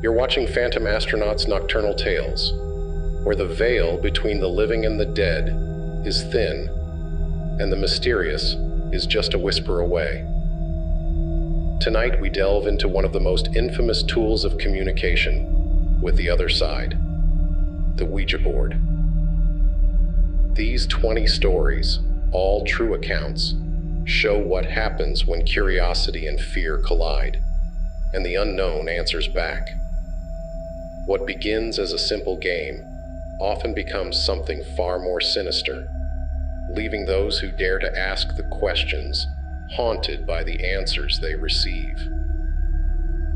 You're watching Phantom Astronaut's Nocturnal Tales, where the veil between the living and the dead is thin, and the mysterious is just a whisper away. Tonight we delve into one of the most infamous tools of communication with the other side, the Ouija board. These 20 stories, all true accounts, show what happens when curiosity and fear collide, and the unknown answers back. What begins as a simple game often becomes something far more sinister, leaving those who dare to ask the questions haunted by the answers they receive.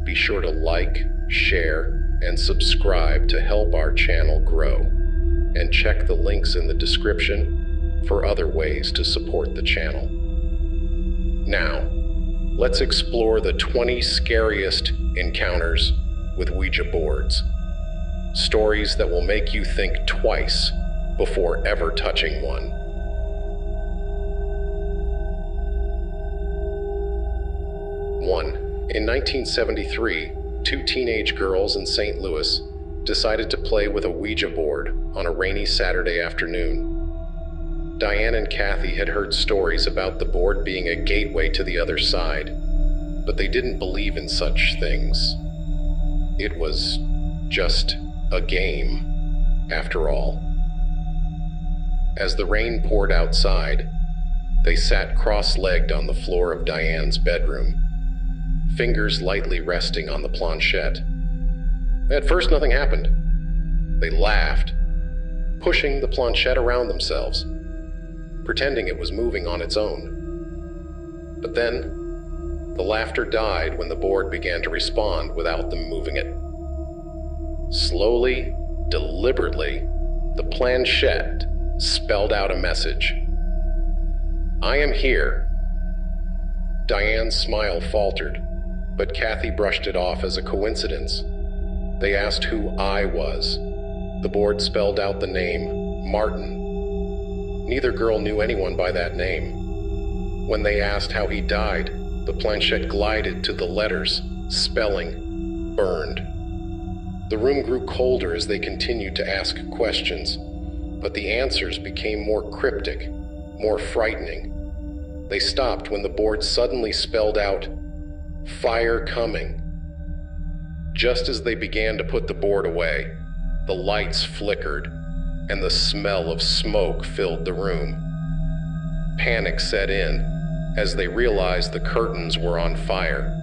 Be sure to like, share, and subscribe to help our channel grow, and check the links in the description for other ways to support the channel. Now, let's explore the 20 scariest encounters with Ouija boards. Stories that will make you think twice before ever touching one. 1. In 1973, two teenage girls in St. Louis decided to play with a Ouija board on a rainy Saturday afternoon. Diane and Kathy had heard stories about the board being a gateway to the other side, but they didn't believe in such things. It was just a game, after all. As the rain poured outside, they sat cross-legged on the floor of Diane's bedroom, fingers lightly resting on the planchette. At first, nothing happened. They laughed, pushing the planchette around themselves, pretending it was moving on its own. But then, the laughter died when the board began to respond without them moving it. Slowly, deliberately, the planchette spelled out a message. "I am here." Diane's smile faltered, but Kathy brushed it off as a coincidence. They asked who I was. The board spelled out the name Martin. Neither girl knew anyone by that name. When they asked how he died, the planchette glided to the letters, spelling burned. The room grew colder as they continued to ask questions, but the answers became more cryptic, more frightening. They stopped when the board suddenly spelled out, "Fire coming." Just as they began to put the board away, the lights flickered, and the smell of smoke filled the room. Panic set in as they realized the curtains were on fire,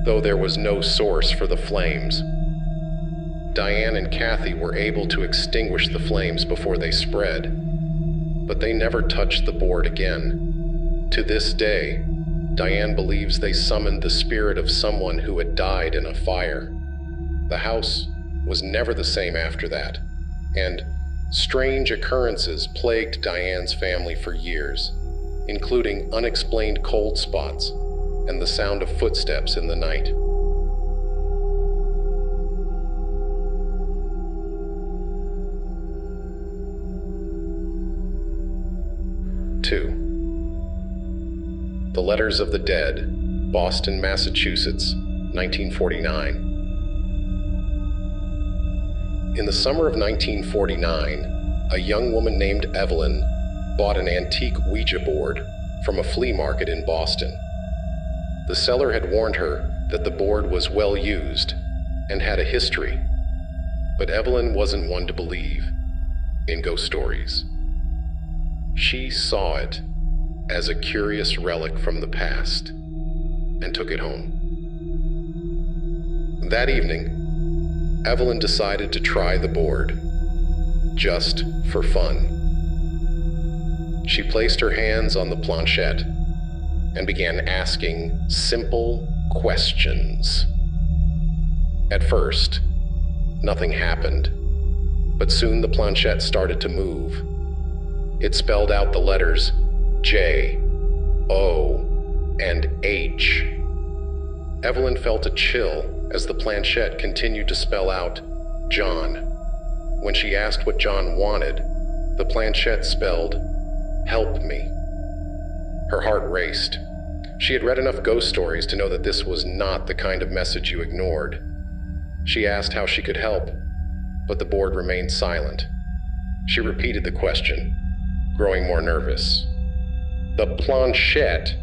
though there was no source for the flames. Diane and Kathy were able to extinguish the flames before they spread, but they never touched the board again. To this day, Diane believes they summoned the spirit of someone who had died in a fire. The house was never the same after that, and strange occurrences plagued Diane's family for years, including unexplained cold spots and the sound of footsteps in the night. 2. The Letters of the Dead, Boston, Massachusetts, 1949. In the summer of 1949, a young woman named Evelyn bought an antique Ouija board from a flea market in Boston. The seller had warned her that the board was well used and had a history, but Evelyn wasn't one to believe in ghost stories. She saw it as a curious relic from the past and took it home. That evening, Evelyn decided to try the board, just for fun. She placed her hands on the planchette and began asking simple questions. At first, nothing happened, but soon the planchette started to move. It spelled out the letters J, O, and H. Evelyn felt a chill as the planchette continued to spell out John. When she asked what John wanted, the planchette spelled, "Help me." Her heart raced. She had read enough ghost stories to know that this was not the kind of message you ignored. She asked how she could help, but the board remained silent. She repeated the question, growing more nervous. The planchette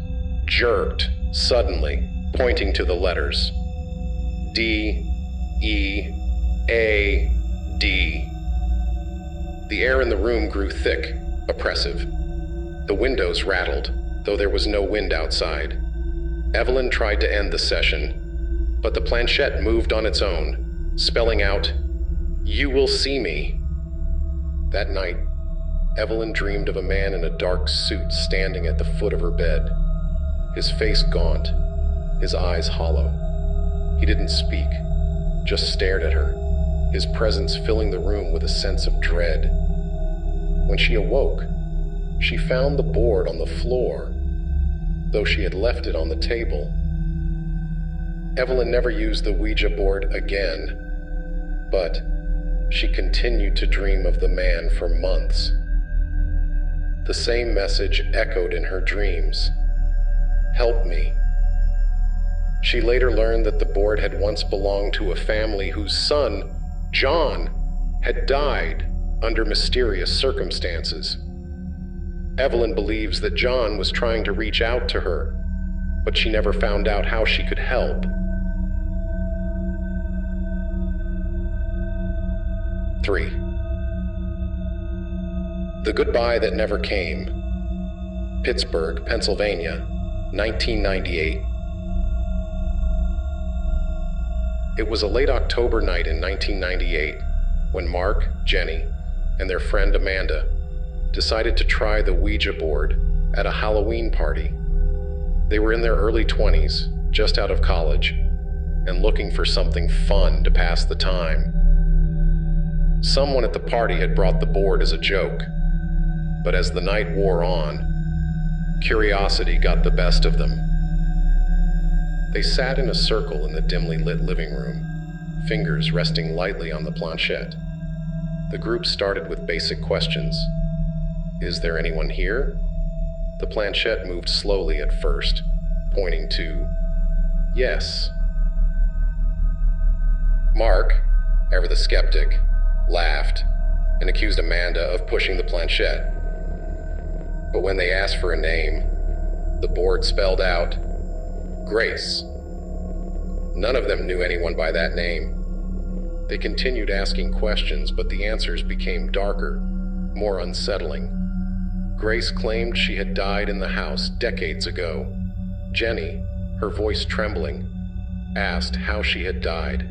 jerked suddenly, pointing to the letters. D, E, A, D. The air in the room grew thick, oppressive. The windows rattled, though there was no wind outside. Evelyn tried to end the session, but the planchette moved on its own, spelling out, "You will see me." That night, Evelyn dreamed of a man in a dark suit standing at the foot of her bed, his face gaunt, his eyes hollow. He didn't speak, just stared at her, his presence filling the room with a sense of dread. When she awoke, she found the board on the floor, though she had left it on the table. Evelyn never used the Ouija board again, but she continued to dream of the man for months. The same message echoed in her dreams. "Help me." She later learned that the board had once belonged to a family whose son, John, had died under mysterious circumstances. Evelyn believes that John was trying to reach out to her, but she never found out how she could help. 3. The Goodbye That Never Came. Pittsburgh, Pennsylvania, 1998. It was a late October night in 1998 when Mark, Jenny, and their friend Amanda decided to try the Ouija board at a Halloween party. They were in their early 20s, just out of college, and looking for something fun to pass the time. Someone at the party had brought the board as a joke, but as the night wore on, curiosity got the best of them. They sat in a circle in the dimly lit living room, fingers resting lightly on the planchette. The group started with basic questions. Is there anyone here? The planchette moved slowly at first, pointing to yes. Mark, ever the skeptic, laughed and accused Amanda of pushing the planchette. But when they asked for a name, the board spelled out Grace. None of them knew anyone by that name. They continued asking questions, but the answers became darker, more unsettling. Grace claimed she had died in the house decades ago. Jenny, her voice trembling, asked how she had died.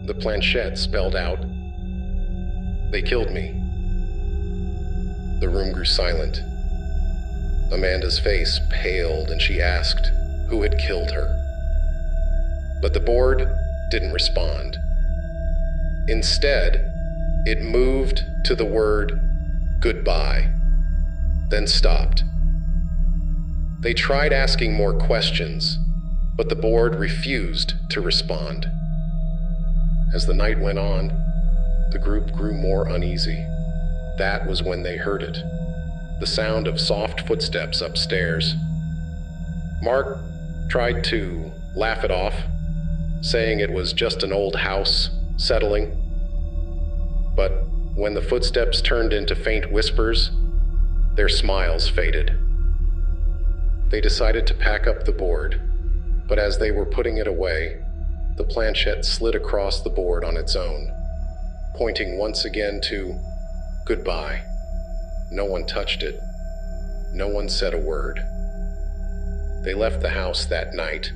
The planchette spelled out, "They killed me." The room grew silent. Amanda's face paled and she asked who had killed her. But the board didn't respond. Instead, it moved to the word goodbye, then stopped. They tried asking more questions, but the board refused to respond. As the night went on, the group grew more uneasy. That was when they heard it, the sound of soft footsteps upstairs. Mark tried to laugh it off, saying it was just an old house settling. But when the footsteps turned into faint whispers, their smiles faded. They decided to pack up the board, but as they were putting it away, the planchette slid across the board on its own, pointing once again to goodbye. No one touched it. No one said a word. They left the house that night,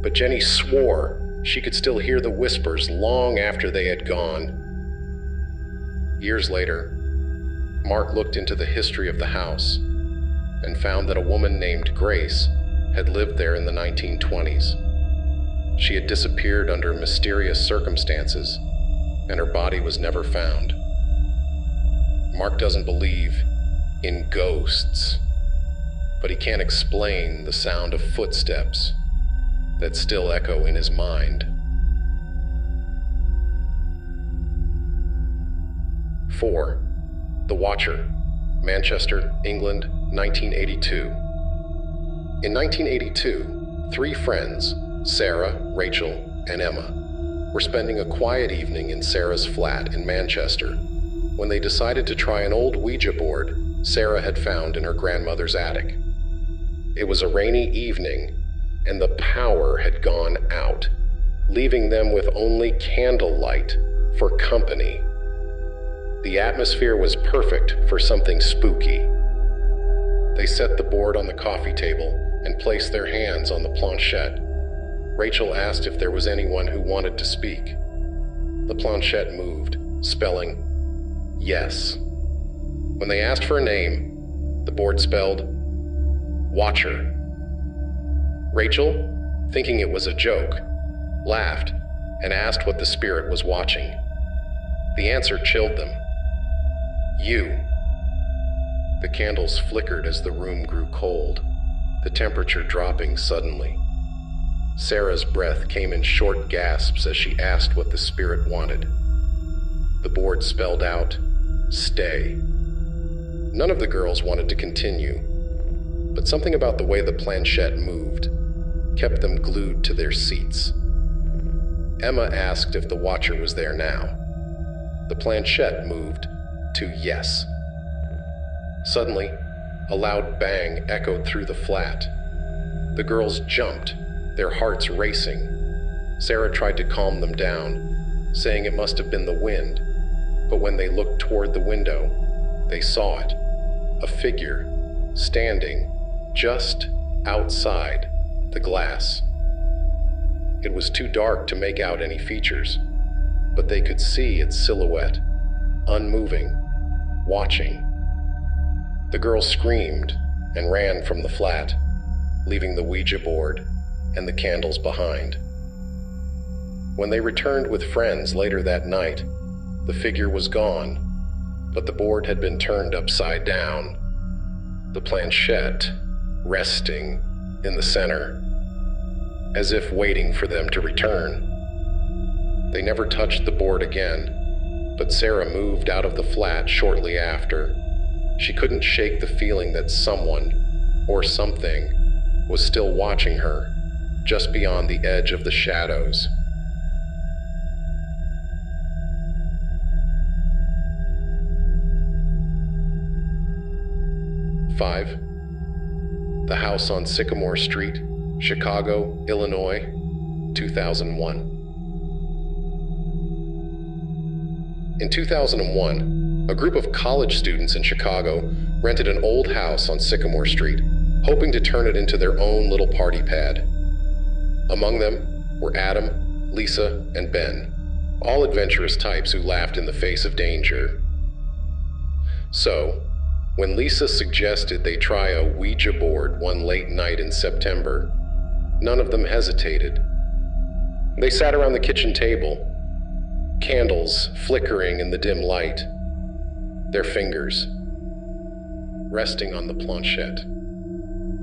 but Jenny swore she could still hear the whispers long after they had gone. Years later, Mark looked into the history of the house and found that a woman named Grace had lived there in the 1920s. She had disappeared under mysterious circumstances, and her body was never found. Mark doesn't believe in ghosts, but he can't explain the sound of footsteps that still echo in his mind. 4. The Watcher, Manchester, England, 1982. In 1982, 3 friends, Sarah, Rachel, and Emma, were spending a quiet evening in Sarah's flat in Manchester when they decided to try an old Ouija board Sarah had found in her grandmother's attic. It was a rainy evening, and the power had gone out, leaving them with only candlelight for company. The atmosphere was perfect for something spooky. They set the board on the coffee table and placed their hands on the planchette. Rachel asked if there was anyone who wanted to speak. The planchette moved, spelling yes. When they asked for a name, the board spelled Watcher. Rachel, thinking it was a joke, laughed and asked what the spirit was watching. The answer chilled them. You. The candles flickered as the room grew cold, the temperature dropping suddenly. Sarah's breath came in short gasps as she asked what the spirit wanted. The board spelled out, stay. None of the girls wanted to continue, but something about the way the planchette moved kept them glued to their seats. Emma asked if the watcher was there now. The planchette moved to yes. Suddenly, a loud bang echoed through the flat. The girls jumped, their hearts racing. Sarah tried to calm them down, saying it must have been the wind, but when they looked toward the window, they saw it, a figure standing just outside the glass. It was too dark to make out any features, but they could see its silhouette, unmoving, watching. The girls screamed and ran from the flat, leaving the Ouija board and the candles behind. When they returned with friends later that night, the figure was gone, but the board had been turned upside down, the planchette resting in the center, as if waiting for them to return. They never touched the board again, but Sarah moved out of the flat shortly after. She couldn't shake the feeling that someone, or something, was still watching her, just beyond the edge of the shadows. Five. The House on Sycamore Street, Chicago, Illinois, 2001. In 2001, a group of college students in Chicago rented an old house on Sycamore Street, hoping to turn it into their own little party pad. Among them were Adam, Lisa, and Ben, all adventurous types who laughed in the face of danger. So, when Lisa suggested they try a Ouija board one late night in September, none of them hesitated. They sat around the kitchen table, candles flickering in the dim light, their fingers resting on the planchette.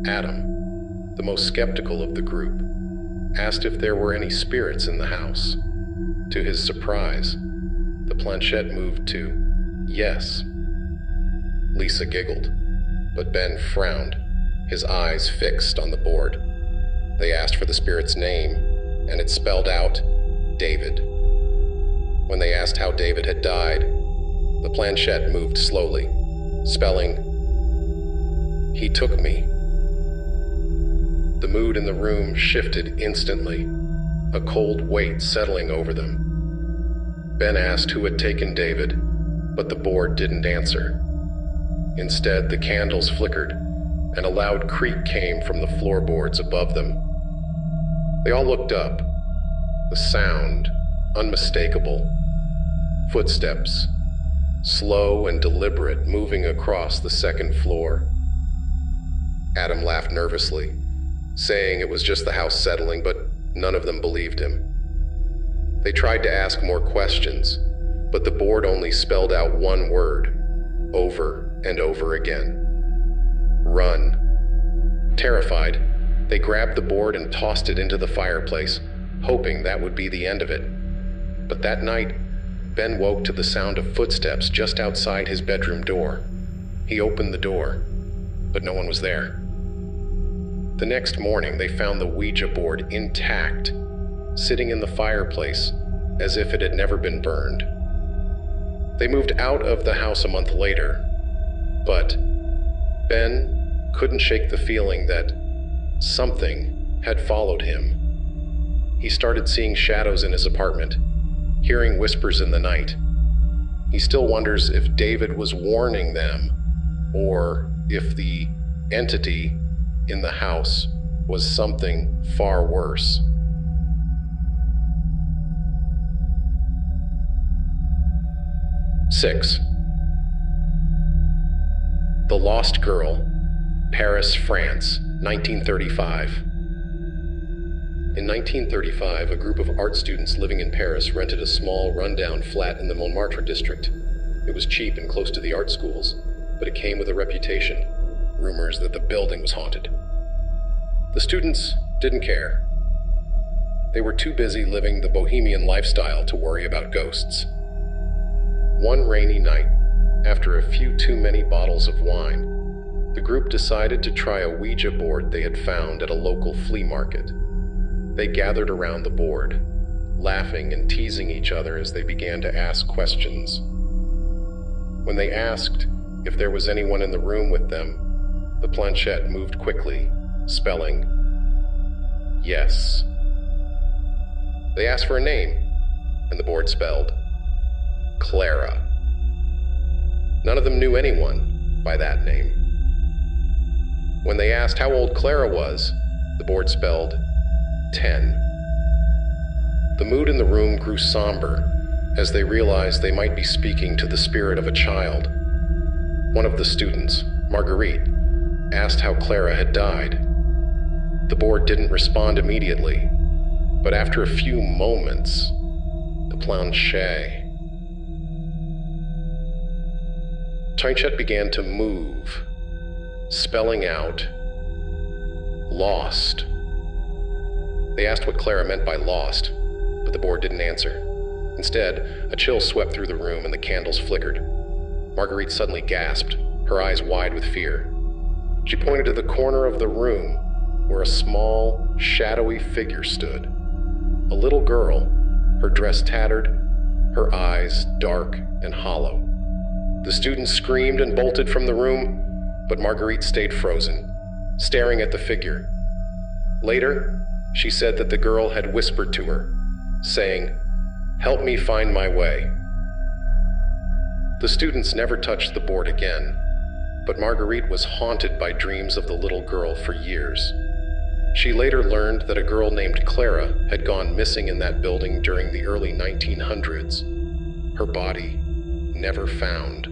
Adam, the most skeptical of the group, asked if there were any spirits in the house. To his surprise, the planchette moved to yes. Lisa giggled, but Ben frowned, his eyes fixed on the board. They asked for the spirit's name, and it spelled out David. When they asked how David had died, the planchette moved slowly, spelling, he took me. The mood in the room shifted instantly, a cold weight settling over them. Ben asked who had taken David, but the board didn't answer. Instead, the candles flickered, and a loud creak came from the floorboards above them. They all looked up, the sound unmistakable. Footsteps, slow and deliberate, moving across the second floor. Adam laughed nervously, saying it was just the house settling, but none of them believed him. They tried to ask more questions, but the board only spelled out one word, over and over again. Run. Terrified, they grabbed the board and tossed it into the fireplace, hoping that would be the end of it. But that night, Ben woke to the sound of footsteps just outside his bedroom door. He opened the door, but no one was there. The next morning, they found the Ouija board intact, sitting in the fireplace, as if it had never been burned. They moved out of the house a month later, but Ben couldn't shake the feeling that something had followed him. He started seeing shadows in his apartment, hearing whispers in the night. He still wonders if David was warning them, or if the entity in the house was something far worse. Six. The Lost Girl, Paris, France, 1935. In 1935, a group of art students living in Paris rented a small, rundown flat in the Montmartre district. It was cheap and close to the art schools, but it came with a reputation, rumors that the building was haunted. The students didn't care. They were too busy living the bohemian lifestyle to worry about ghosts. One rainy night, after a few too many bottles of wine, the group decided to try a Ouija board they had found at a local flea market. They gathered around the board, laughing and teasing each other as they began to ask questions. When they asked if there was anyone in the room with them, the planchette moved quickly, spelling, yes. They asked for a name, and the board spelled, Clara. None of them knew anyone by that name. When they asked how old Clara was, the board spelled 10. The mood in the room grew somber as they realized they might be speaking to the spirit of a child. One of the students, Marguerite, asked how Clara had died. The board didn't respond immediately, but after a few moments, the planchette began to move, spelling out, lost. They asked what Clara meant by lost, but the board didn't answer. Instead, a chill swept through the room and the candles flickered. Marguerite suddenly gasped, her eyes wide with fear. She pointed to the corner of the room where a small, shadowy figure stood. A little girl, her dress tattered, her eyes dark and hollow. The students screamed and bolted from the room, but Marguerite stayed frozen, staring at the figure. Later, she said that the girl had whispered to her, saying, "Help me find my way." The students never touched the board again, but Marguerite was haunted by dreams of the little girl for years. She later learned that a girl named Clara had gone missing in that building during the early 1900s. Her body never found.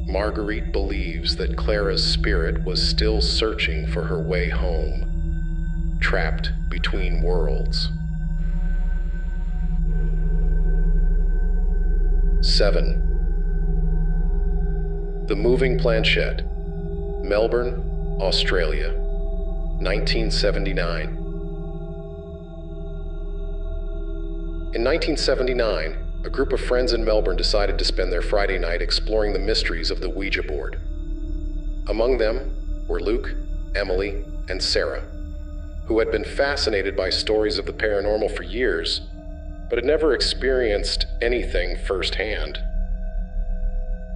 Marguerite believes that Clara's spirit was still searching for her way home, trapped between worlds. 7. The Moving Planchette, Melbourne, Australia, 1979. In 1979, a group of friends in Melbourne decided to spend their Friday night exploring the mysteries of the Ouija board. Among them were Luke, Emily, and Sarah, who had been fascinated by stories of the paranormal for years, but had never experienced anything firsthand.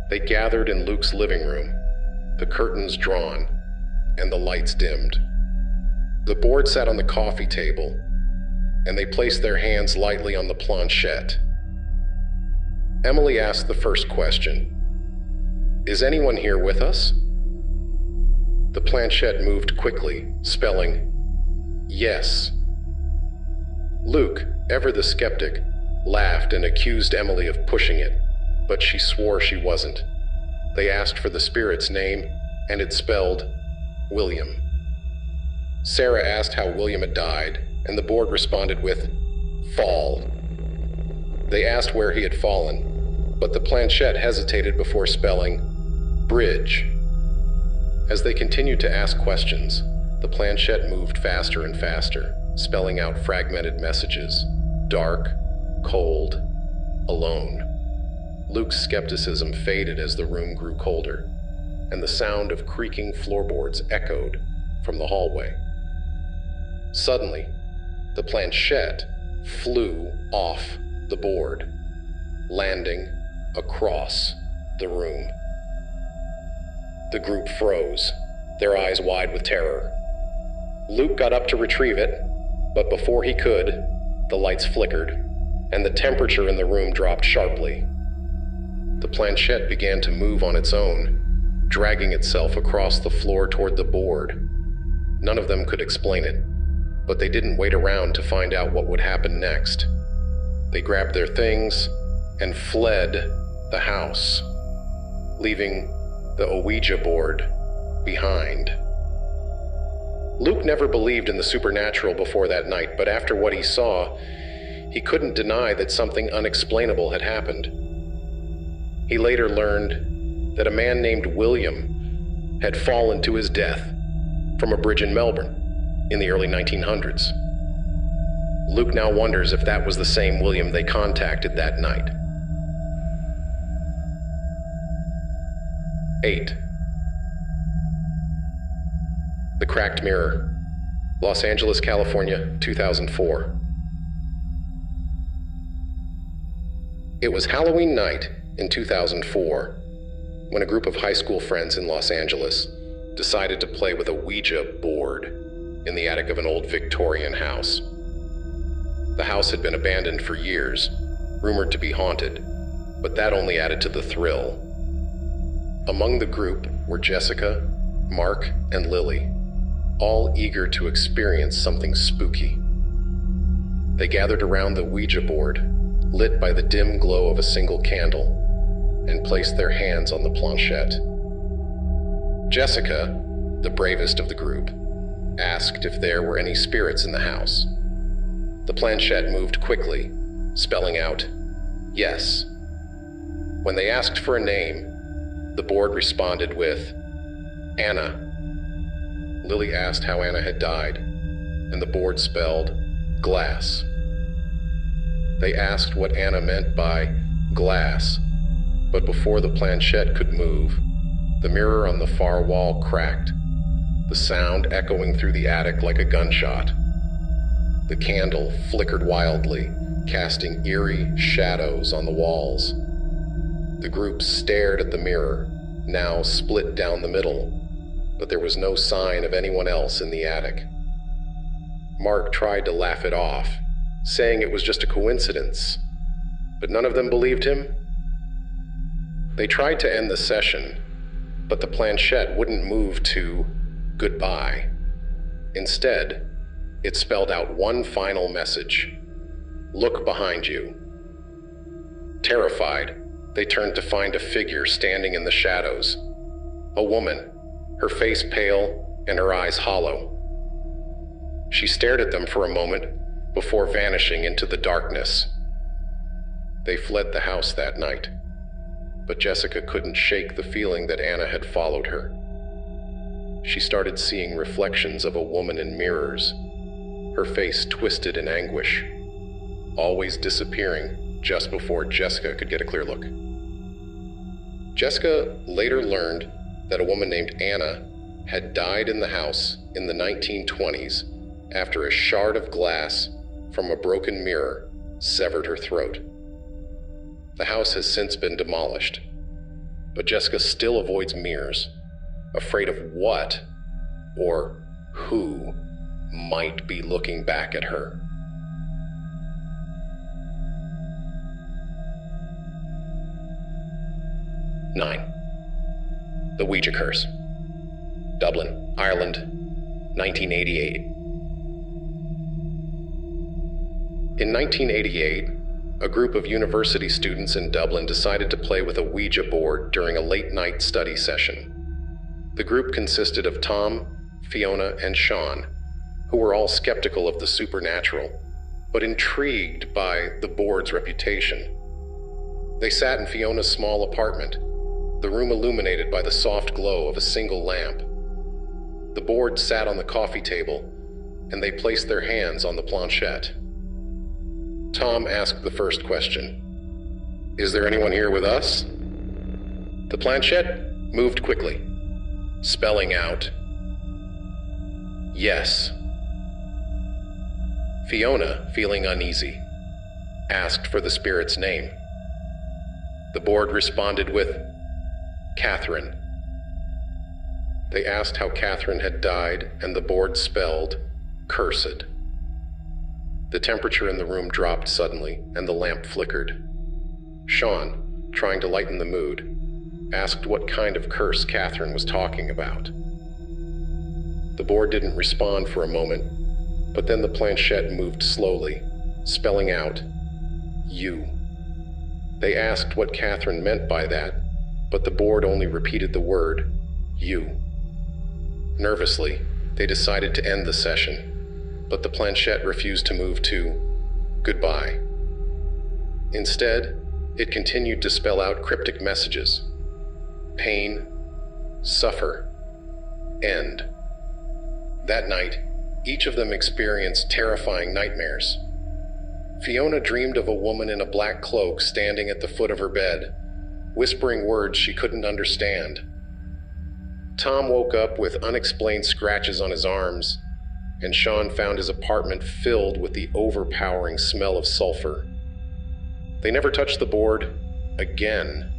They gathered in Luke's living room, the curtains drawn, and the lights dimmed. The board sat on the coffee table, and they placed their hands lightly on the planchette. Emily asked the first question, "Is anyone here with us?" The planchette moved quickly, spelling, "Yes." Luke, ever the skeptic, laughed and accused Emily of pushing it, but she swore she wasn't. They asked for the spirit's name, and it spelled William. Sarah asked how William had died, and the board responded with, "Fall." They asked where he had fallen, but the planchette hesitated before spelling, "Bridge." As they continued to ask questions, the planchette moved faster and faster, spelling out fragmented messages, dark, cold, alone. Luke's skepticism faded as the room grew colder, and the sound of creaking floorboards echoed from the hallway. Suddenly, the planchette flew off the board, landing across the room. The group froze, their eyes wide with terror. Luke got up to retrieve it, but before he could, the lights flickered, and the temperature in the room dropped sharply. The planchette began to move on its own, dragging itself across the floor toward the board. None of them could explain it, but they didn't wait around to find out what would happen next. They grabbed their things and fled the house, leaving the Ouija board behind. Luke never believed in the supernatural before that night, but after what he saw, he couldn't deny that something unexplainable had happened. He later learned that a man named William had fallen to his death from a bridge in Melbourne in the early 1900s. Luke now wonders if that was the same William they contacted that night. 8. The Cracked Mirror, Los Angeles, California, 2004. It was Halloween night in 2004 when a group of high school friends in Los Angeles decided to play with a Ouija board in the attic of an old Victorian house. The house had been abandoned for years, rumored to be haunted, but that only added to the thrill. Among the group were Jessica, Mark, and Lily, all eager to experience something spooky. They gathered around the Ouija board, lit by the dim glow of a single candle, and placed their hands on the planchette. Jessica, the bravest of the group, asked if there were any spirits in the house. The planchette moved quickly, spelling out, yes. When they asked for a name, the board responded with, Anna. Lily asked how Anna had died, and the board spelled, glass. They asked what Anna meant by glass, but before the planchette could move, the mirror on the far wall cracked, the sound echoing through the attic like a gunshot. The candle flickered wildly, casting eerie shadows on the walls. The group stared at the mirror, now split down the middle, but there was no sign of anyone else in the attic. Mark tried to laugh it off, saying it was just a coincidence, but none of them believed him. They tried to end the session, but the planchette wouldn't move to goodbye. Instead, it spelled out one final message: look behind you. Terrified, they turned to find a figure standing in the shadows. A woman, her face pale and her eyes hollow. She stared at them for a moment before vanishing into the darkness. They fled the house that night, but Jessica couldn't shake the feeling that Anna had followed her. She started seeing reflections of a woman in mirrors, her face twisted in anguish, always disappearing just before Jessica could get a clear look. Jessica later learned that a woman named Anna had died in the house in the 1920s after a shard of glass from a broken mirror severed her throat. The house has since been demolished, but Jessica still avoids mirrors, afraid of what or who might be looking back at her. Nine. The Ouija Curse, Dublin, Ireland, 1988. In 1988, a group of university students in Dublin decided to play with a Ouija board during a late-night study session. The group consisted of Tom, Fiona, and Sean, who were all skeptical of the supernatural, but intrigued by the board's reputation. They sat in Fiona's small apartment, the room illuminated by the soft glow of a single lamp. The board sat on the coffee table, and they placed their hands on the planchette. Tom asked the first question. Is there anyone here with us? The planchette moved quickly, spelling out, yes. Fiona, feeling uneasy, asked for the spirit's name. The board responded with, Catherine. They asked how Catherine had died, and the board spelled, cursed. The temperature in the room dropped suddenly, and the lamp flickered. Sean, trying to lighten the mood, asked what kind of curse Catherine was talking about. The board didn't respond for a moment, but then the planchette moved slowly, spelling out, you. They asked what Catherine meant by that, but the board only repeated the word, you. Nervously, they decided to end the session, but the planchette refused to move to goodbye. Instead, it continued to spell out cryptic messages. Pain, suffer, end. That night, each of them experienced terrifying nightmares. Fiona dreamed of a woman in a black cloak standing at the foot of her bed, whispering words she couldn't understand. Tom woke up with unexplained scratches on his arms, and Sean found his apartment filled with the overpowering smell of sulfur. They never touched the board again,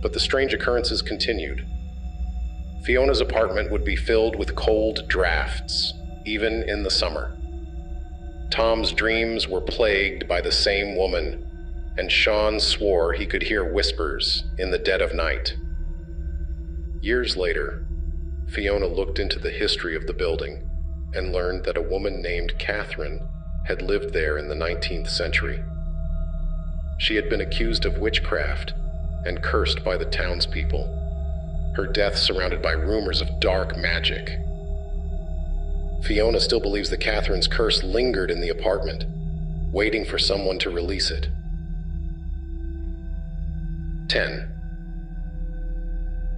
but the strange occurrences continued. Fiona's apartment would be filled with cold drafts, even in the summer. Tom's dreams were plagued by the same woman, and Sean swore he could hear whispers in the dead of night. Years later, Fiona looked into the history of the building and learned that a woman named Catherine had lived there in the 19th century. She had been accused of witchcraft and cursed by the townspeople, her death surrounded by rumors of dark magic. Fiona still believes that Catherine's curse lingered in the apartment, waiting for someone to release it. 10.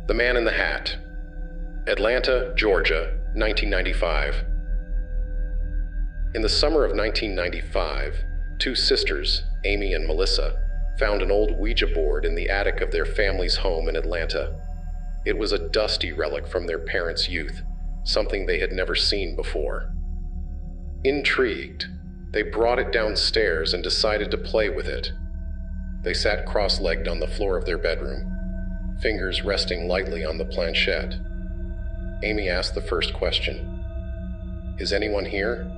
The Man in the Hat. Atlanta, Georgia, 1995. In the summer of 1995, two sisters, Amy and Melissa, found an old Ouija board in the attic of their family's home in Atlanta. It was a dusty relic from their parents' youth, something they had never seen before. Intrigued, they brought it downstairs and decided to play with it. They sat cross-legged on the floor of their bedroom, fingers resting lightly on the planchette. Amy asked the first question. Is anyone here?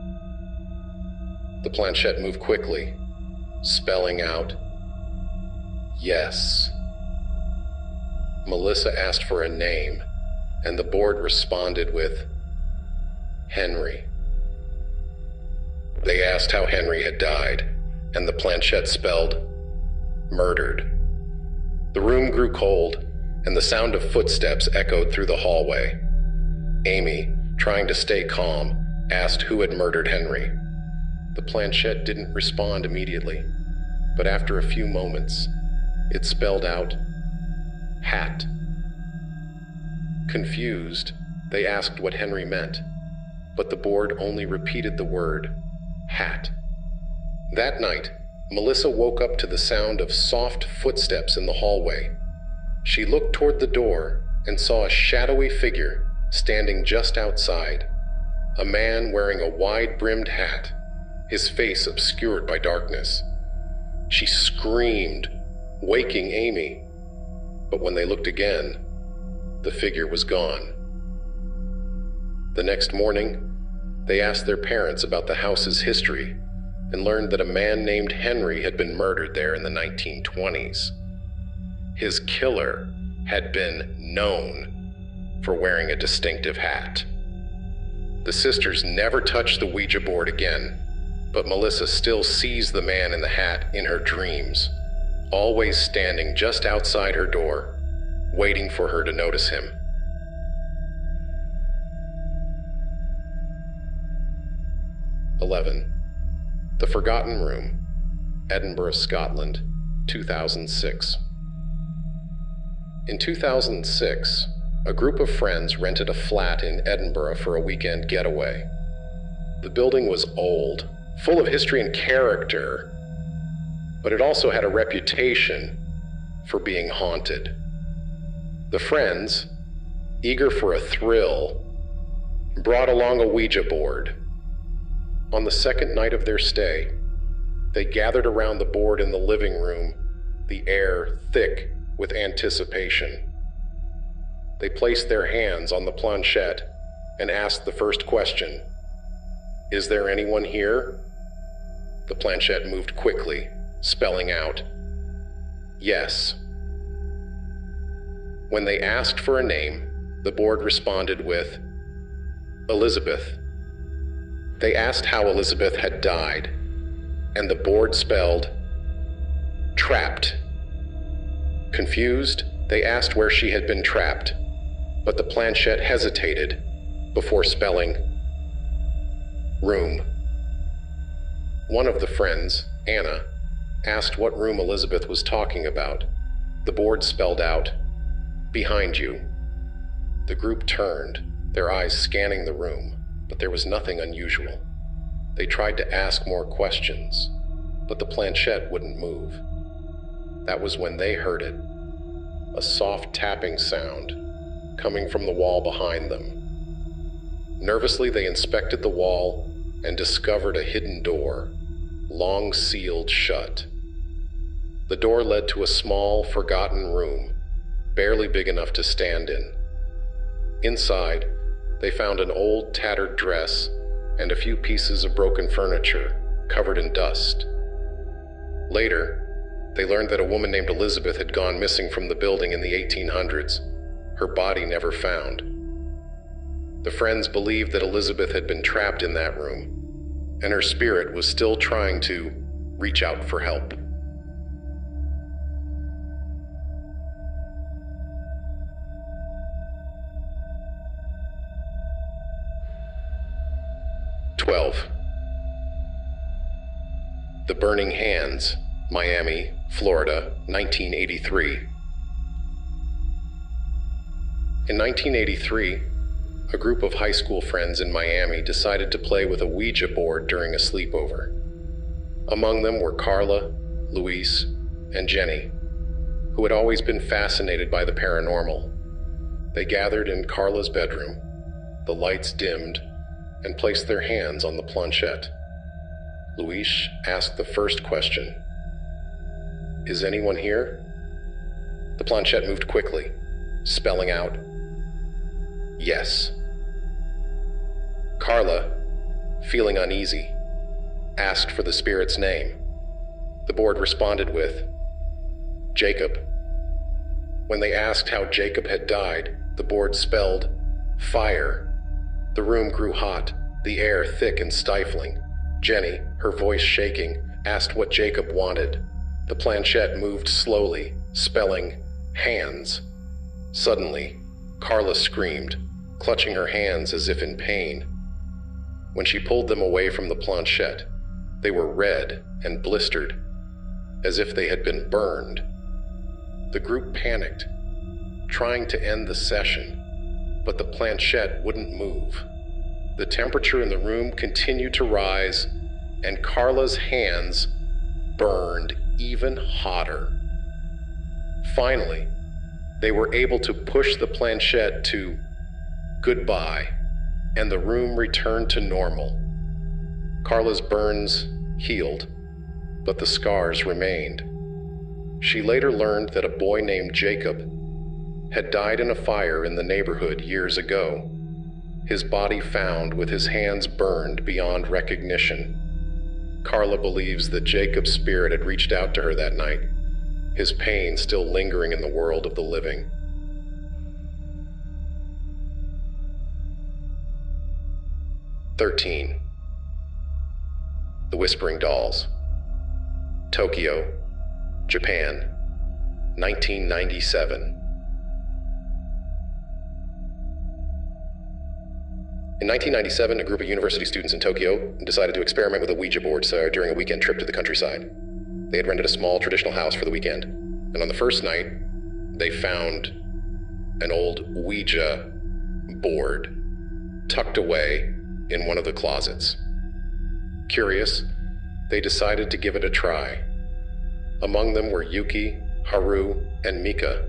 The planchette moved quickly, spelling out, yes. Melissa asked for a name, and the board responded with, Henry. They asked how Henry had died, and the planchette spelled, murdered. The room grew cold, and the sound of footsteps echoed through the hallway. Amy, trying to stay calm, asked who had murdered Henry. The planchette didn't respond immediately, but after a few moments, it spelled out, hat. Confused, they asked what Henry meant, but the board only repeated the word, hat. That night, Melissa woke up to the sound of soft footsteps in the hallway. She looked toward the door and saw a shadowy figure standing just outside, a man wearing a wide-brimmed hat, his face obscured by darkness. She screamed, waking Amy, but when they looked again, the figure was gone. The next morning, they asked their parents about the house's history and learned that a man named Henry had been murdered there in the 1920s. His killer had been known for wearing a distinctive hat. The sisters never touched the Ouija board again, but Melissa still sees the man in the hat in her dreams, always standing just outside her door, waiting for her to notice him. The Forgotten Room, Edinburgh, Scotland, 2006. In 2006, a group of friends rented a flat in Edinburgh for a weekend getaway. The building was old, full of history and character, but it also had a reputation for being haunted. The friends, eager for a thrill, brought along a Ouija board. On the second night of their stay, they gathered around the board in the living room, the air thick with anticipation. They placed their hands on the planchette and asked the first question, "Is there anyone here?" The planchette moved quickly, spelling out, "Yes." When they asked for a name, the board responded with, "Elizabeth." They asked how Elizabeth had died, and the board spelled, "Trapped." Confused, they asked where she had been trapped, but the planchette hesitated before spelling, "Room." One of the friends, Anna, asked what room Elizabeth was talking about. The board spelled out, "Behind you." The group turned, their eyes scanning the room, but there was nothing unusual. They tried to ask more questions, but the planchette wouldn't move. That was when they heard it, a soft tapping sound coming from the wall behind them. Nervously, they inspected the wall and discovered a hidden door, long sealed shut. The door led to a small, forgotten room, barely big enough to stand in. Inside, they found an old, tattered dress and a few pieces of broken furniture covered in dust. Later, they learned that a woman named Elizabeth had gone missing from the building in the 1800s, her body never found. The friends believed that Elizabeth had been trapped in that room, and her spirit was still trying to reach out for help. The Burning Hands, Miami, Florida, 1983. In 1983, a group of high school friends in Miami decided to play with a Ouija board during a sleepover. Among them were Carla, Luis, and Jenny, who had always been fascinated by the paranormal. They gathered in Carla's bedroom, the lights dimmed, and placed their hands on the planchette. Luis asked the first question, "Is anyone here?" The planchette moved quickly, spelling out, "Yes." Carla, feeling uneasy, asked for the spirit's name. The board responded with, "Jacob." When they asked how Jacob had died, the board spelled, "Fire." The room grew hot, the air thick and stifling. Jenny, her voice shaking, asked what Jacob wanted. The planchette moved slowly, spelling, "Hands." Suddenly, Carla screamed, clutching her hands as if in pain. When she pulled them away from the planchette, they were red and blistered, as if they had been burned. The group panicked, trying to end the session, but the planchette wouldn't move. The temperature in the room continued to rise, and Carla's hands burned even hotter. Finally, they were able to push the planchette to goodbye, and the room returned to normal. Carla's burns healed, but the scars remained. She later learned that a boy named Jacob had died in a fire in the neighborhood years ago, his body found with his hands burned beyond recognition. Carla believes that Jacob's spirit had reached out to her that night, his pain still lingering in the world of the living. "13. The Whispering Dolls. Tokyo, Japan, 1997. In 1997, a group of university students in Tokyo decided to experiment with a Ouija board during a weekend trip to the countryside. They had rented a small traditional house for the weekend, and on the first night, they found an old Ouija board tucked away in one of the closets. Curious, they decided to give it a try. Among them were Yuki, Haru, and Mika,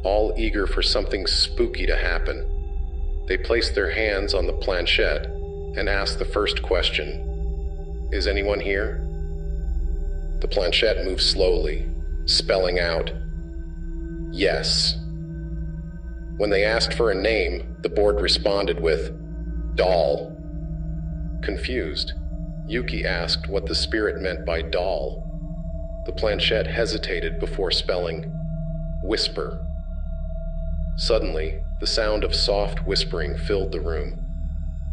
all eager for something spooky to happen. They placed their hands on the planchette and asked the first question, Is anyone here? The planchette moved slowly, spelling out, yes. When they asked for a name, the board responded with, doll. Confused, Yuki asked what the spirit meant by doll. The planchette hesitated before spelling, whisper. Suddenly, the sound of soft whispering filled the room,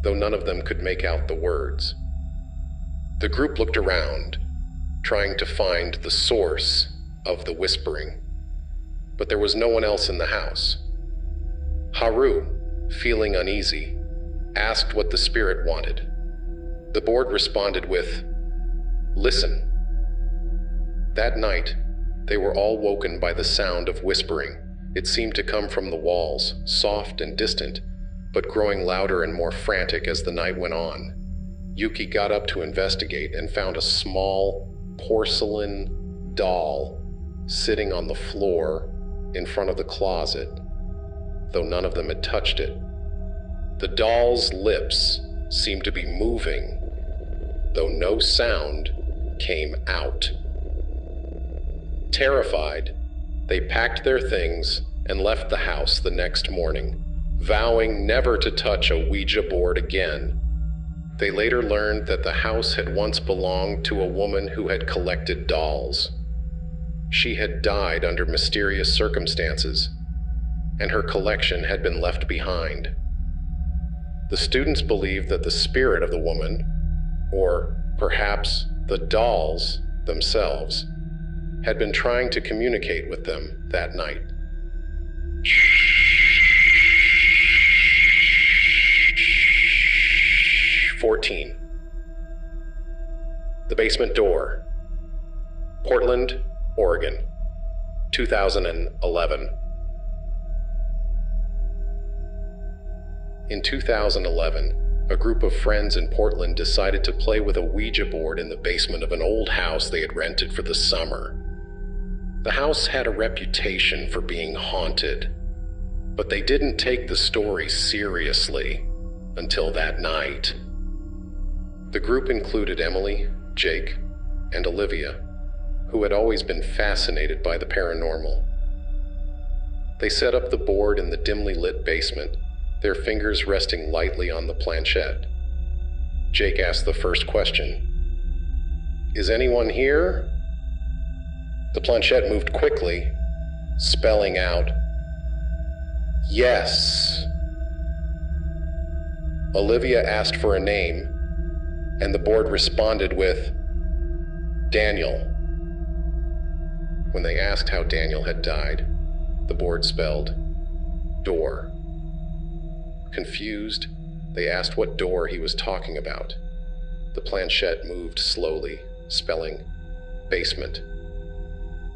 though none of them could make out the words. The group looked around, trying to find the source of the whispering, but there was no one else in the house. Haru, feeling uneasy, asked what the spirit wanted. The board responded with, listen. That night, they were all woken by the sound of whispering. It seemed to come from the walls, soft and distant, but growing louder and more frantic as the night went on. Yuki got up to investigate and found a small porcelain doll sitting on the floor in front of the closet, though none of them had touched it. The doll's lips seemed to be moving, though no sound came out. Terrified, they packed their things and left the house the next morning, vowing never to touch a Ouija board again. They later learned that the house had once belonged to a woman who had collected dolls. She had died under mysterious circumstances, and her collection had been left behind. The students believed that the spirit of the woman, or perhaps the dolls themselves, had been trying to communicate with them that night. "14. The Basement Door, Portland, Oregon, 2011. In 2011, a group of friends in Portland decided to play with a Ouija board in the basement of an old house they had rented for the summer. The house had a reputation for being haunted, but they didn't take the story seriously until that night. The group included Emily, Jake, and Olivia, who had always been fascinated by the paranormal. They set up the board in the dimly lit basement, their fingers resting lightly on the planchette. Jake asked the first question. "Is anyone here?" The planchette moved quickly, spelling out, "Yes." Olivia asked for a name, and the board responded with, "Daniel." When they asked how Daniel had died, the board spelled, "door." Confused, they asked what door he was talking about. The planchette moved slowly, spelling, "basement."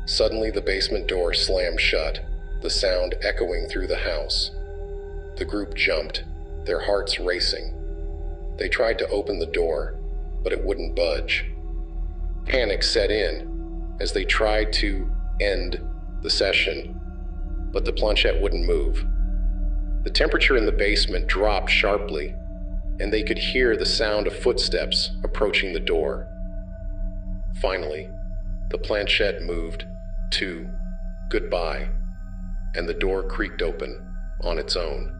Suddenly, the basement door slammed shut, the sound echoing through the house. The group jumped, their hearts racing. They tried to open the door, but it wouldn't budge. Panic set in as they tried to end the session, but the planchette wouldn't move. The temperature in the basement dropped sharply, and they could hear the sound of footsteps approaching the door. Finally, the planchette moved to goodbye, and the door creaked open on its own.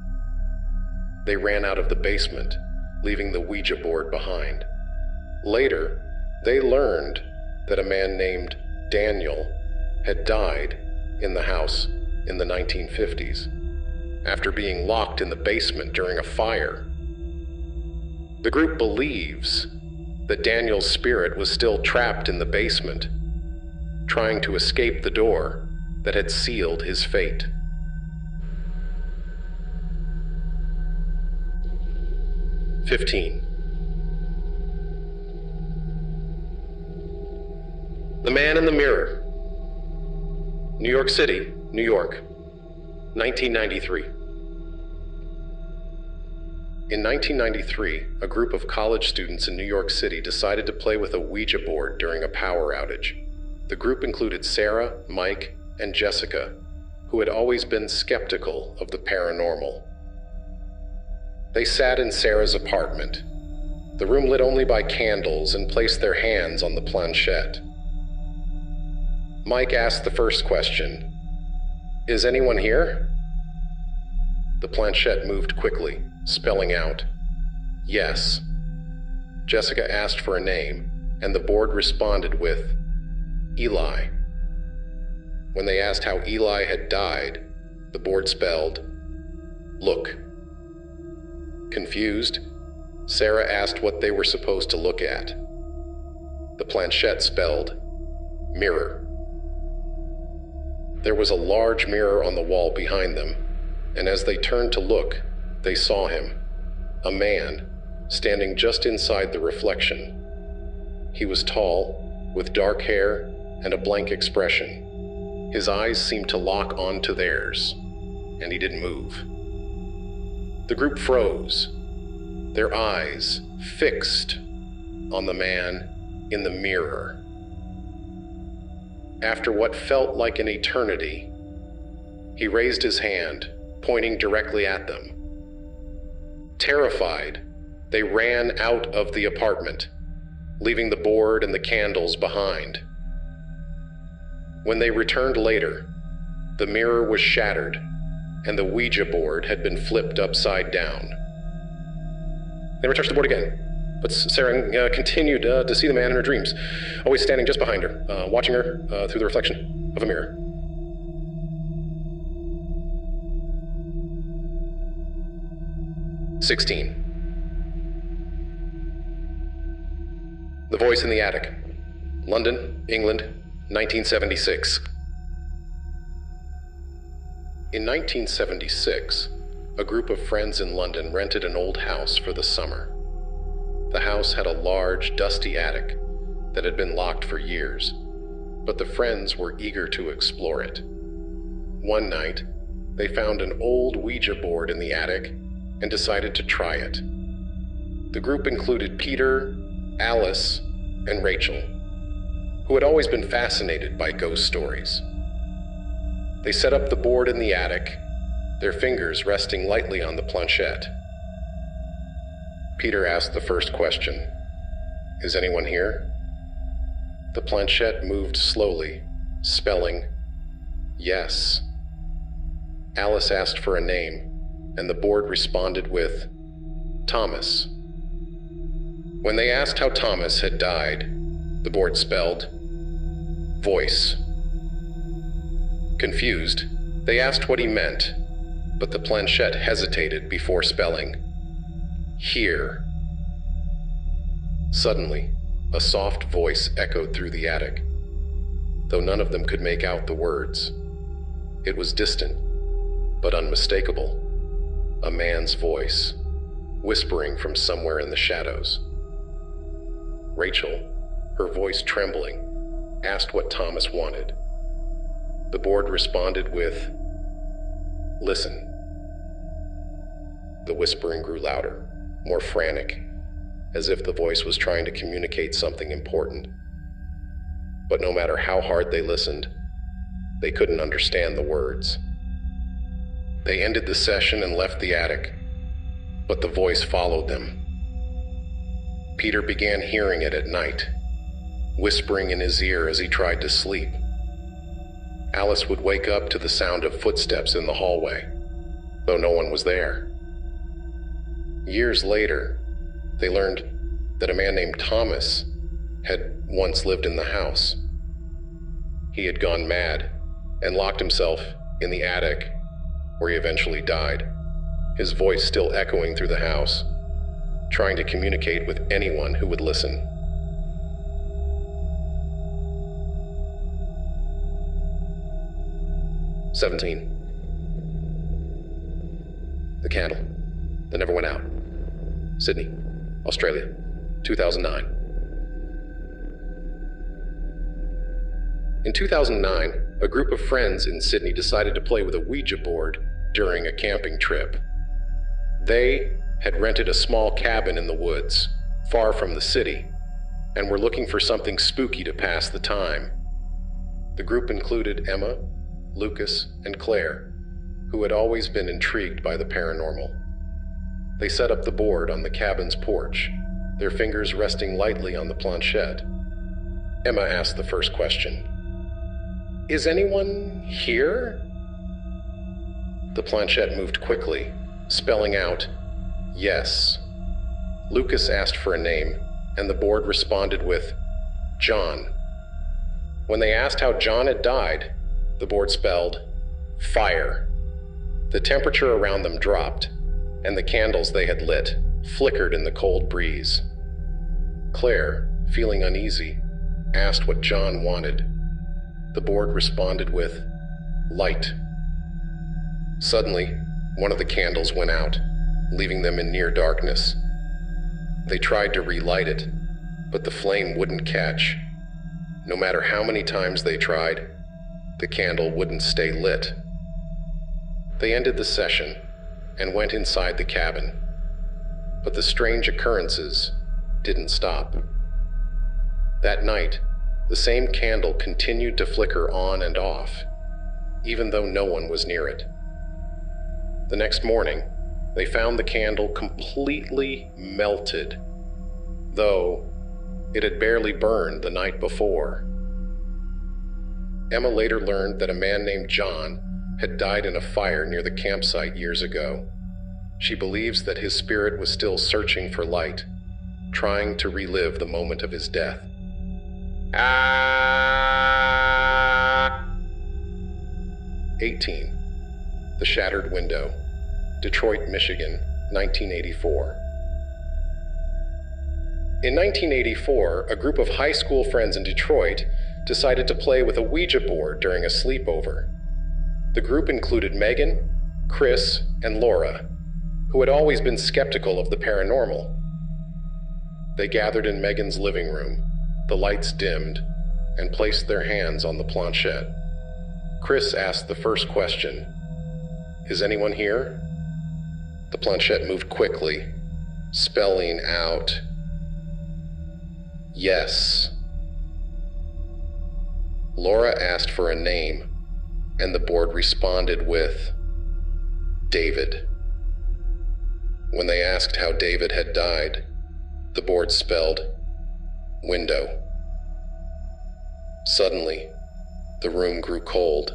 They ran out of the basement, leaving the Ouija board behind. Later, they learned that a man named Daniel had died in the house in the 1950s, after being locked in the basement during a fire. The group believes that Daniel's spirit was still trapped in the basement, trying to escape the door that had sealed his fate. "15. The Man in the Mirror, New York City, New York, 1993. In 1993, a group of college students in New York City decided to play with a Ouija board during a power outage. The group included Sarah, Mike, and Jessica, who had always been skeptical of the paranormal. They sat in Sarah's apartment, the room lit only by candles, and placed their hands on the planchette. Mike asked the first question. Is anyone here? The planchette moved quickly, spelling out, yes. Jessica asked for a name, and the board responded with, Eli. When they asked how Eli had died, the board spelled, look. Confused, Sarah asked what they were supposed to look at. The planchette spelled, mirror. There was a large mirror on the wall behind them, and as they turned to look, they saw him, a man, standing just inside the reflection. He was tall, with dark hair and a blank expression. His eyes seemed to lock onto theirs, and he didn't move. The group froze, their eyes fixed on the man in the mirror. After what felt like an eternity, he raised his hand, pointing directly at them. Terrified, they ran out of the apartment, leaving the board and the candles behind. When they returned later, the mirror was shattered, and the Ouija board had been flipped upside down. They never touched the board again, but Sarah continued to see the man in her dreams, always standing just behind her, watching her through the reflection of a mirror. "16. The Voice in the Attic. London, England, 1976. In 1976, a group of friends in London rented an old house for the summer. The house had a large, dusty attic that had been locked for years, but the friends were eager to explore it. One night, they found an old Ouija board in the attic and decided to try it. The group included Peter, Alice, and Rachel, who had always been fascinated by ghost stories. They set up the board in the attic, their fingers resting lightly on the planchette. Peter asked the first question, "Is anyone here?" The planchette moved slowly, spelling, "Yes." Alice asked for a name, and the board responded with, "Thomas." When they asked how Thomas had died, the board spelled, "Voice." Confused, they asked what he meant, but the planchette hesitated before spelling, "Here." Suddenly, a soft voice echoed through the attic, though none of them could make out the words. It was distant, but unmistakable. A man's voice, whispering from somewhere in the shadows. Rachel, her voice trembling, asked what Thomas wanted. The board responded with, "Listen." The whispering grew louder, more frantic, as if the voice was trying to communicate something important. But no matter how hard they listened, they couldn't understand the words. They ended the session and left the attic, but the voice followed them. Peter began hearing it at night, whispering in his ear as he tried to sleep. Alice would wake up to the sound of footsteps in the hallway, though no one was there. Years later, they learned that a man named Thomas had once lived in the house. He had gone mad and locked himself in the attic, where he eventually died, his voice still echoing through the house, trying to communicate with anyone who would listen. "17. The Candle That Never Went Out. Sydney, Australia, 2009. In 2009, a group of friends in Sydney decided to play with a Ouija board during a camping trip. They had rented a small cabin in the woods, far from the city, and were looking for something spooky to pass the time. The group included Emma, Lucas, and Claire, who had always been intrigued by the paranormal. They set up the board on the cabin's porch, their fingers resting lightly on the planchette. Emma asked the first question. "Is anyone here?" The planchette moved quickly, spelling out, "Yes." Lucas asked for a name, and the board responded with, "John." When they asked how John had died, the board spelled, "Fire." The temperature around them dropped, and the candles they had lit flickered in the cold breeze. Claire, feeling uneasy, asked what John wanted. The board responded with, "Light." Suddenly, one of the candles went out, leaving them in near darkness. They tried to relight it, but the flame wouldn't catch. No matter how many times they tried, the candle wouldn't stay lit. They ended the session and went inside the cabin, but the strange occurrences didn't stop. That night, the same candle continued to flicker on and off, even though no one was near it. The next morning, they found the candle completely melted, though it had barely burned the night before. Emma later learned that a man named John had died in a fire near the campsite years ago. She believes that his spirit was still searching for light, trying to relive the moment of his death. 18. The Shattered Window, Detroit, Michigan, 1984. In 1984, a group of high school friends in Detroit decided to play with a Ouija board during a sleepover. The group included Megan, Chris, and Laura, who had always been skeptical of the paranormal. They gathered in Megan's living room, the lights dimmed, and placed their hands on the planchette. Chris asked the first question, "Is anyone here?" The planchette moved quickly, spelling out, "Yes." Laura asked for a name, and the board responded with, "David." When they asked how David had died, the board spelled, "Window." Suddenly, the room grew cold,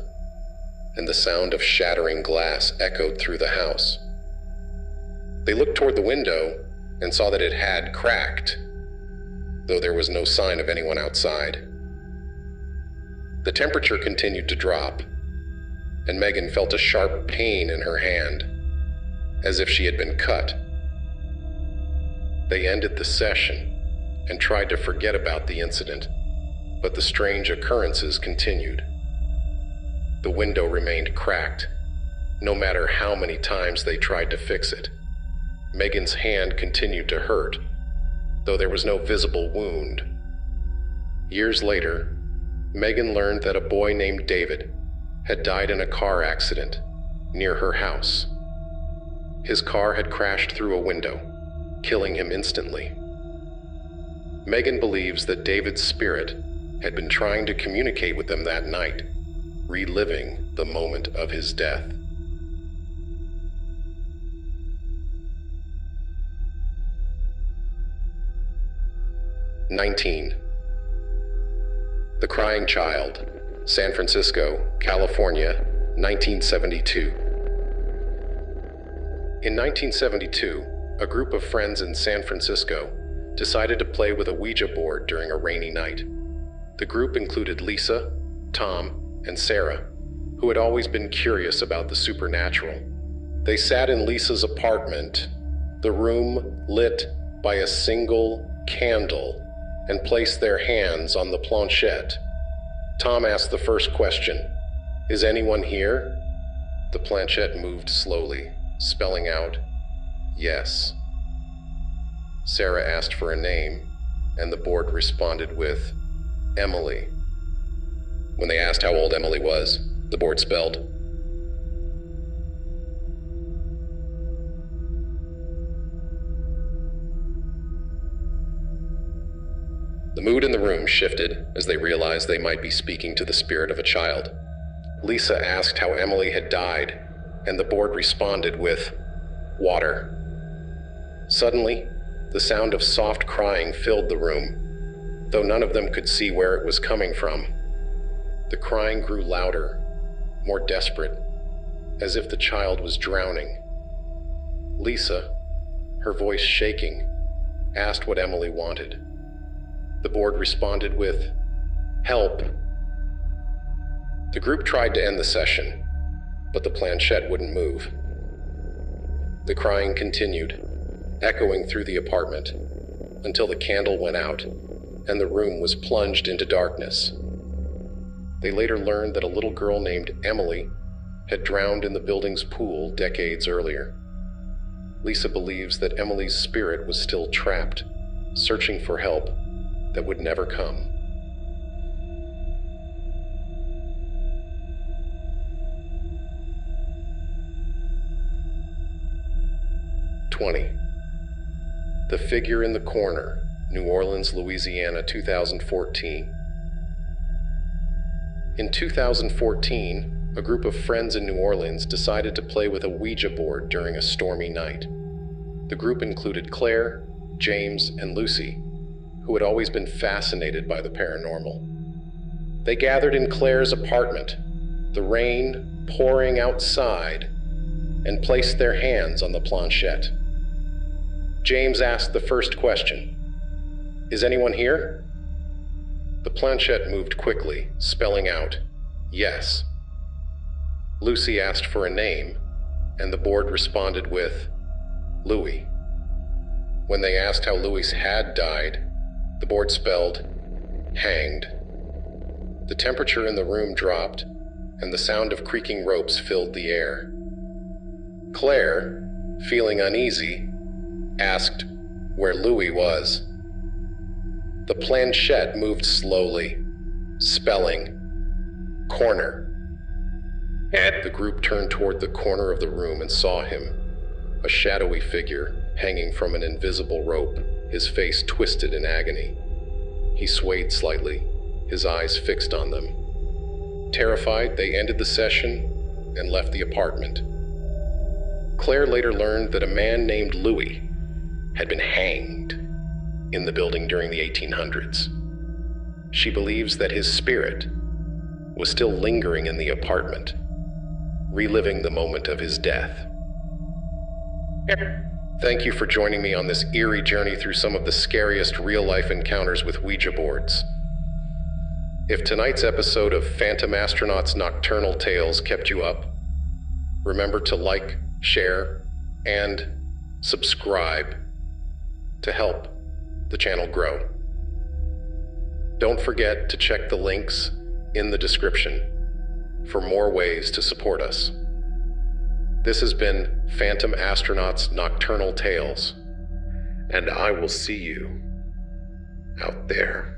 and the sound of shattering glass echoed through the house. They looked toward the window and saw that it had cracked, though there was no sign of anyone outside. The temperature continued to drop, and Megan felt a sharp pain in her hand, as if she had been cut. They ended the session and tried to forget about the incident, but the strange occurrences continued. The window remained cracked, no matter how many times they tried to fix it. Megan's hand continued to hurt, though there was no visible wound. Years later, Megan learned that a boy named David had died in a car accident near her house. His car had crashed through a window, killing him instantly. Megan believes that David's spirit had been trying to communicate with them that night, reliving the moment of his death. "19. The Crying Child, San Francisco, California, 1972. In 1972, a group of friends in San Francisco decided to play with a Ouija board during a rainy night. The group included Lisa, Tom, and Sarah, who had always been curious about the supernatural. They sat in Lisa's apartment, the room lit by a single candle, and placed their hands on the planchette. Tom asked the first question, "Is anyone here?" The planchette moved slowly, spelling out, "Yes." Sarah asked for a name, and the board responded with, "Emily." When they asked how old Emily was, the board spelled, The mood in the room shifted as they realized they might be speaking to the spirit of a child. Lisa asked how Emily had died, and the board responded with, "Water." Suddenly, The sound of soft crying filled the room, though none of them could see where it was coming from. The crying grew louder, more desperate, as if the child was drowning. Lisa, her voice shaking, asked what Emily wanted. The board responded with, "Help." The group tried to end the session, but the planchette wouldn't move. The crying continued, echoing through the apartment, until the candle went out and the room was plunged into darkness. They later learned that a little girl named Emily had drowned in the building's pool decades earlier. Lisa believes that Emily's spirit was still trapped, searching for help that would never come. The Figure in the Corner, New Orleans, Louisiana, 2014. In 2014, a group of friends in New Orleans decided to play with a Ouija board during a stormy night. The group included Claire, James, and Lucy, who had always been fascinated by the paranormal. They gathered in Claire's apartment, the rain pouring outside, and placed their hands on the planchette. James asked the first question, "Is anyone here?" The planchette moved quickly, spelling out, "Yes." Lucy asked for a name, and the board responded with, "Louis." When they asked how Louis had died, the board spelled, "Hanged." The temperature in the room dropped, and the sound of creaking ropes filled the air. Claire, feeling uneasy, asked where Louis was. The planchette moved slowly, spelling, "Corner." The group turned toward the corner of the room and saw him, a shadowy figure hanging from an invisible rope, his face twisted in agony. He swayed slightly, his eyes fixed on them. Terrified, they ended the session and left the apartment. Claire later learned that a man named Louis had been hanged in the building during the 1800s. She believes that his spirit was still lingering in the apartment, reliving the moment of his death. Thank you for joining me on this eerie journey through some of the scariest real-life encounters with Ouija boards. If tonight's episode of Phantom Astronaut's Nocturnal Tales kept you up, remember to like, share, and subscribe to help the channel grow. Don't forget to check the links in the description for more ways to support us. This has been Phantom Astronaut's Nocturnal Tales, and I will see you out there.